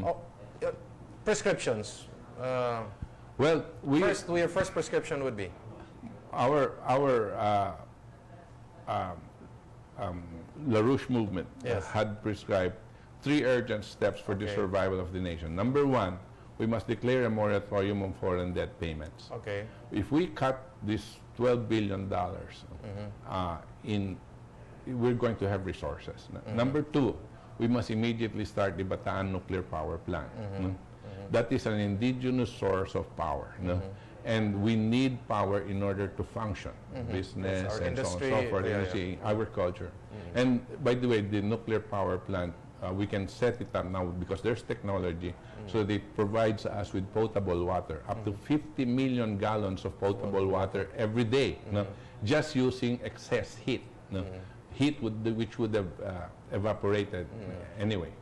Oh, prescriptions. Well, Your first prescription would be? Our LaRouche movement had prescribed 3 urgent steps for the survival of the nation. Number 1, we must declare a moratorium on foreign debt payments. Okay. If we cut this $12 billion we're going to have resources. Number 2, we must immediately start the Bataan nuclear power plant. That is an indigenous source of power. And we need power in order to function, business and industry, so on and so forth, industry, agriculture. And by the way, the nuclear power plant, we can set it up now because there's technology, so that it provides us with potable water, up to 50 million gallons of potable water every day, just using excess heat, heat which would have evaporated anyway.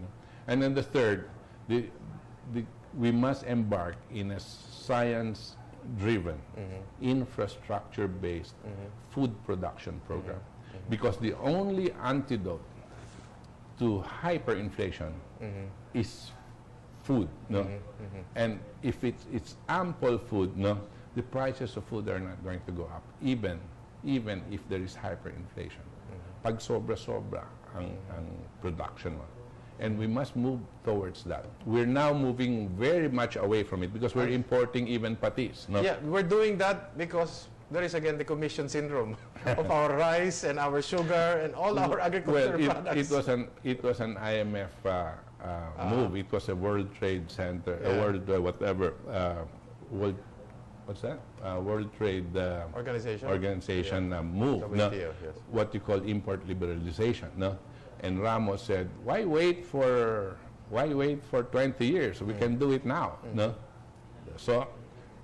And then the third, we must embark in a science-driven, infrastructure-based food production program. Because the only antidote to hyperinflation is food. And if it's ample food, the prices of food are not going to go up, even if there is hyperinflation. Pag sobra-sobra ang production mo. And we must move towards that. We're now moving very much away from it because we're importing even patis. Yeah, we're doing that because there is again the commission syndrome of our rice and our sugar and all our agricultural products. It was an IMF move. It was a World Trade Center, a World World, what's that? World Trade Organization move. What you call import liberalization. And Ramos said, why wait for 20 years? We can do it now. So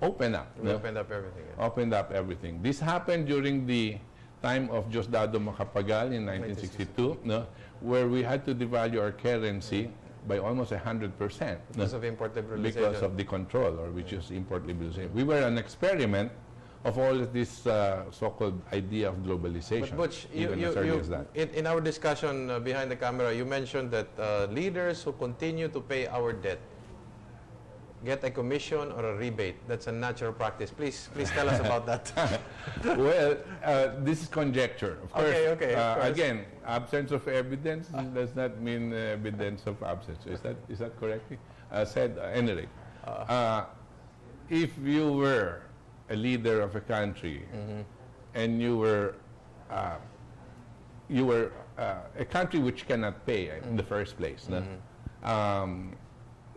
open up. We opened up everything. Opened up everything. This happened during the time of Diosdado Macapagal in 1962, where we had to devalue our currency by almost 100%. Because of import liberalization. Because of the control, or which is import liberalization. We were an experiment of all of this so-called idea of globalization. But Butch, in our discussion behind the camera, you mentioned that leaders who continue to pay our debt get a commission or a rebate. That's a natural practice. Please tell us about that. Well, this is conjecture. Of course, of course. Again, absence of evidence does not mean evidence of absence. Is that correctly said? Anyway, if you were a leader of a country and you were a country which cannot pay in the first place,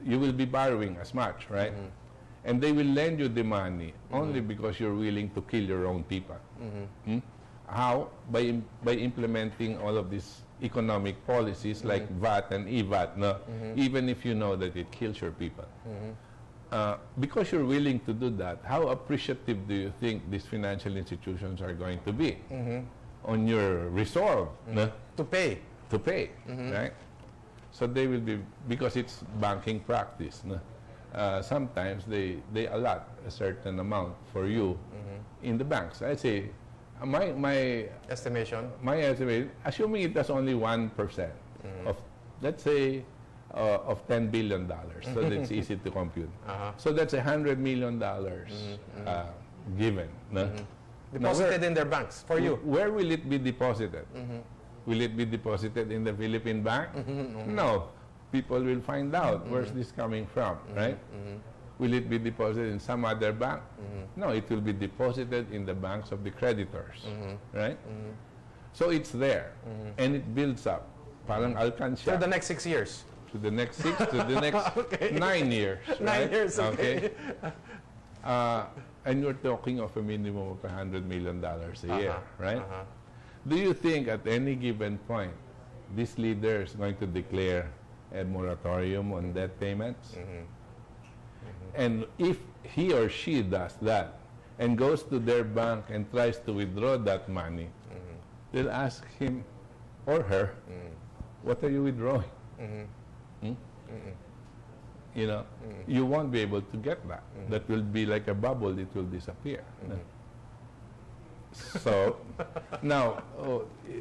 you will be borrowing as much, right? And they will lend you the money only because you're willing to kill your own people. How? By implementing all of these economic policies like VAT and EVAT, even if you know that it kills your people. Because you're willing to do that, how appreciative do you think these financial institutions are going to be on your resolve to pay? To pay, right? So they will be, because it's banking practice. Sometimes they allot a certain amount for you in the banks. I say, my estimation, assuming it does only 1% of, let's say, of $10 billion, so that's easy to compute. So that's $100 million given. Deposited in their banks for you. Where will it be deposited? Will it be deposited in the Philippine bank? No. People will find out where's this coming from, right? Will it be deposited in some other bank? No, it will be deposited in the banks of the creditors, right? So it's there, and it builds up. Parang alkansya. For the next 6 years. To the next 6, to the next 9 years. Right? 9 years, okay. And you're talking of a minimum of $100 million a year, right? Do you think at any given point, this leader is going to declare a moratorium on debt payments? And if he or she does that and goes to their bank and tries to withdraw that money, they'll ask him or her, what are you withdrawing? You know, you won't be able to get that. That will be like a bubble, it will disappear. So, now,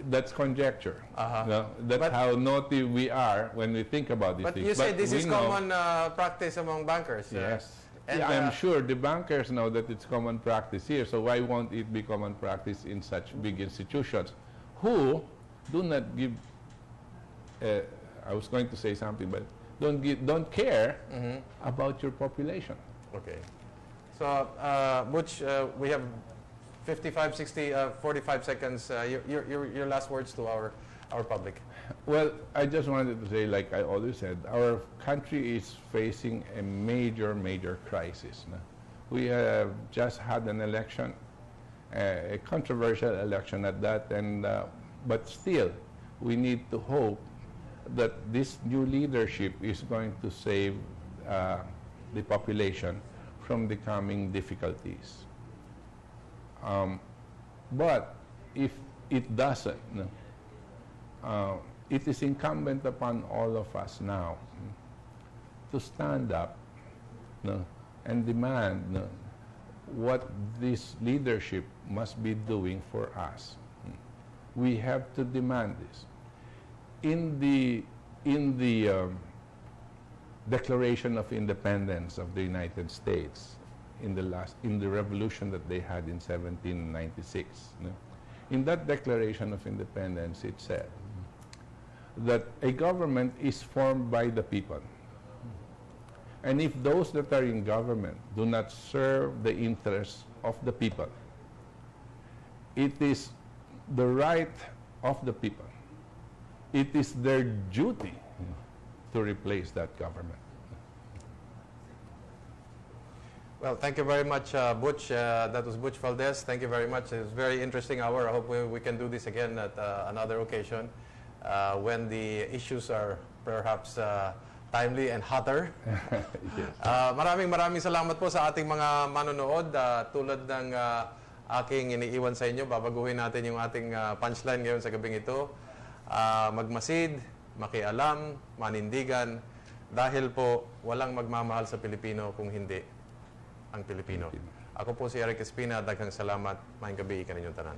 that's conjecture. No? That's how naughty we are when we think about these But things. you say this we is know, common practice among bankers. Yes. And, Yeah, I'm sure the bankers know that it's common practice here, so why won't it be common practice in such big institutions who do not give, I was going to say something, but don't care about your population. Okay. So, Butch, we have 55, 60, 45 seconds. Your last words to our public. Well, I just wanted to say, like I always said, our country is facing a major, major crisis. No? We have just had an election, a controversial election at that, and but still, we need to hope that this new leadership is going to save the population from the coming difficulties. But if it doesn't, it is incumbent upon all of us now to stand up and demand what this leadership must be doing for us. We have to demand this. In the Declaration of Independence of the United States, in the revolution that they had in 1796, in that Declaration of Independence, it said that a government is formed by the people. And if those that are in government do not serve the interests of the people, it is the right of the people. It is their duty to replace that government. Well, thank you very much, Butch. That was Butch Valdes. Thank you very much. It was a very interesting hour. I hope we can do this again at another occasion when the issues are perhaps timely and hotter. Yes. Maraming salamat po sa ating mga manonood. Tulad ng aking iniiwan sa inyo, babaguhin natin yung ating punchline ngayon sa gabing ito. Magmasid, makialam, manindigan, dahil po walang magmamahal sa Pilipino kung hindi ang Pilipino. Ako po si Eric Espina. Daghang salamat. Maayong gabi kaninyong tanan.